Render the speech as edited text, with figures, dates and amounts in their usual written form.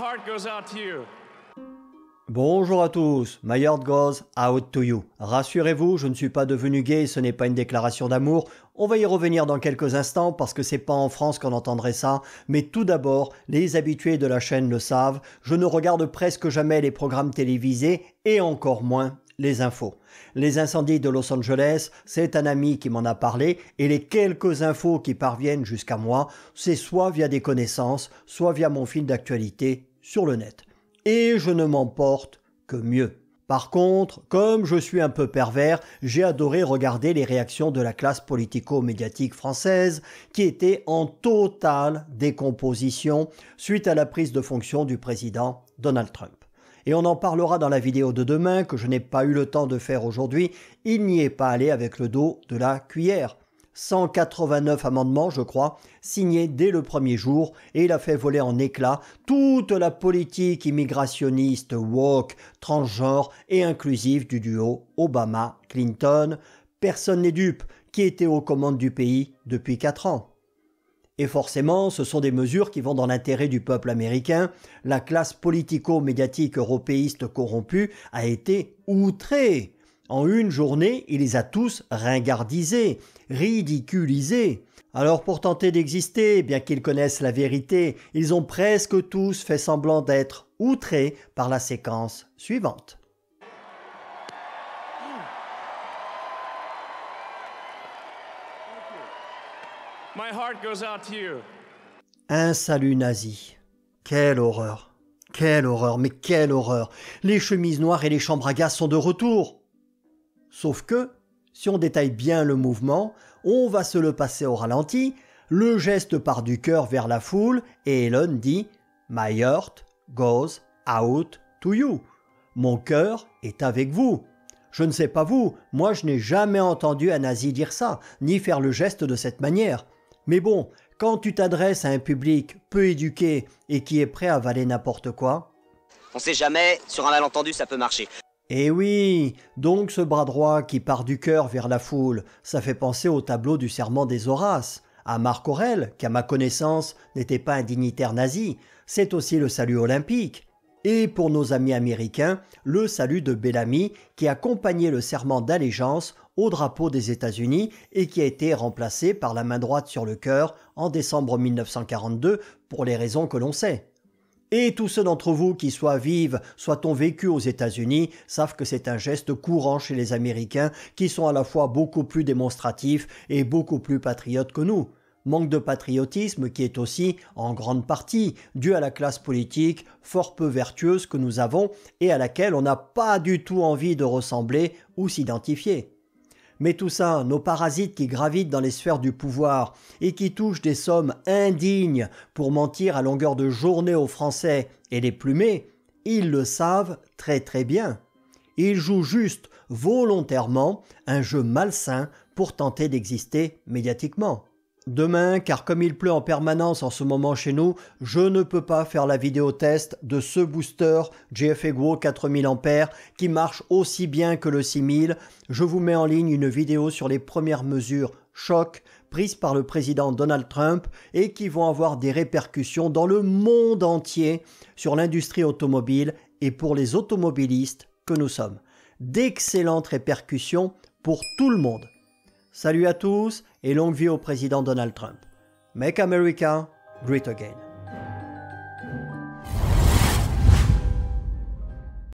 heart goes out to you. Bonjour à tous, my heart goes out to you. Rassurez-vous, je ne suis pas devenu gay, ce n'est pas une déclaration d'amour. On va y revenir dans quelques instants parce que c'est pas en France qu'on entendrait ça. Mais tout d'abord, les habitués de la chaîne le savent, je ne regarde presque jamais les programmes télévisés et encore moins les infos. Les incendies de Los Angeles, c'est un ami qui m'en a parlé et les quelques infos qui parviennent jusqu'à moi, c'est soit via des connaissances, soit via mon fil d'actualité sur le net. Et je ne m'en porte que mieux. Par contre, comme je suis un peu pervers, j'ai adoré regarder les réactions de la classe politico-médiatique française qui était en totale décomposition suite à la prise de fonction du président Donald Trump. Et on en parlera dans la vidéo de demain que je n'ai pas eu le temps de faire aujourd'hui. Il n'y est pas allé avec le dos de la cuillère. 189 amendements, je crois, signés dès le premier jour et il a fait voler en éclats toute la politique immigrationniste, woke, transgenre et inclusive du duo Obama-Clinton. Personne n'est dupe qui était aux commandes du pays depuis 4 ans. Et forcément, ce sont des mesures qui vont dans l'intérêt du peuple américain. La classe politico-médiatique européiste corrompue a été outrée. En une journée, il les a tous ringardisés, ridiculisés. Alors pour tenter d'exister, bien qu'ils connaissent la vérité, ils ont presque tous fait semblant d'être outrés par la séquence suivante. My heart goes out to you. Un salut nazi. Quelle horreur. Quelle horreur, mais quelle horreur. Les chemises noires et les chambres à gaz sont de retour. Sauf que, si on détaille bien le mouvement, on va se le passer au ralenti, le geste part du cœur vers la foule et Elon dit « My heart goes out to you ». Mon cœur est avec vous. Je ne sais pas vous, moi je n'ai jamais entendu un nazi dire ça, ni faire le geste de cette manière. Mais bon, quand tu t'adresses à un public peu éduqué et qui est prêt à avaler n'importe quoi... On sait jamais, sur un malentendu ça peut marcher. Eh oui, donc ce bras droit qui part du cœur vers la foule, ça fait penser au tableau du serment des Horaces, à Marc Aurèle, qui à ma connaissance n'était pas un dignitaire nazi, c'est aussi le salut olympique. Et pour nos amis américains, le salut de Bellamy qui accompagnait le serment d'allégeance au drapeau des États-Unis et qui a été remplacé par la main droite sur le cœur en décembre 1942 pour les raisons que l'on sait. Et tous ceux d'entre vous qui soit vivent, soit ont vécu aux États-Unis savent que c'est un geste courant chez les Américains qui sont à la fois beaucoup plus démonstratifs et beaucoup plus patriotes que nous. Manque de patriotisme qui est aussi, en grande partie, dû à la classe politique fort peu vertueuse que nous avons et à laquelle on n'a pas du tout envie de ressembler ou s'identifier. Mais tout ça, nos parasites qui gravitent dans les sphères du pouvoir et qui touchent des sommes indignes pour mentir à longueur de journée aux Français et les plumer, ils le savent très très bien. Ils jouent juste volontairement un jeu malsain pour tenter d'exister médiatiquement. Demain, car comme il pleut en permanence en ce moment chez nous, je ne peux pas faire la vidéo test de ce booster GFEGO 4000 A qui marche aussi bien que le 6000. Je vous mets en ligne une vidéo sur les premières mesures choc prises par le président Donald Trump et qui vont avoir des répercussions dans le monde entier sur l'industrie automobile et pour les automobilistes que nous sommes. D'excellentes répercussions pour tout le monde. Salut à tous et longue vie au président Donald Trump. Make America Great Again.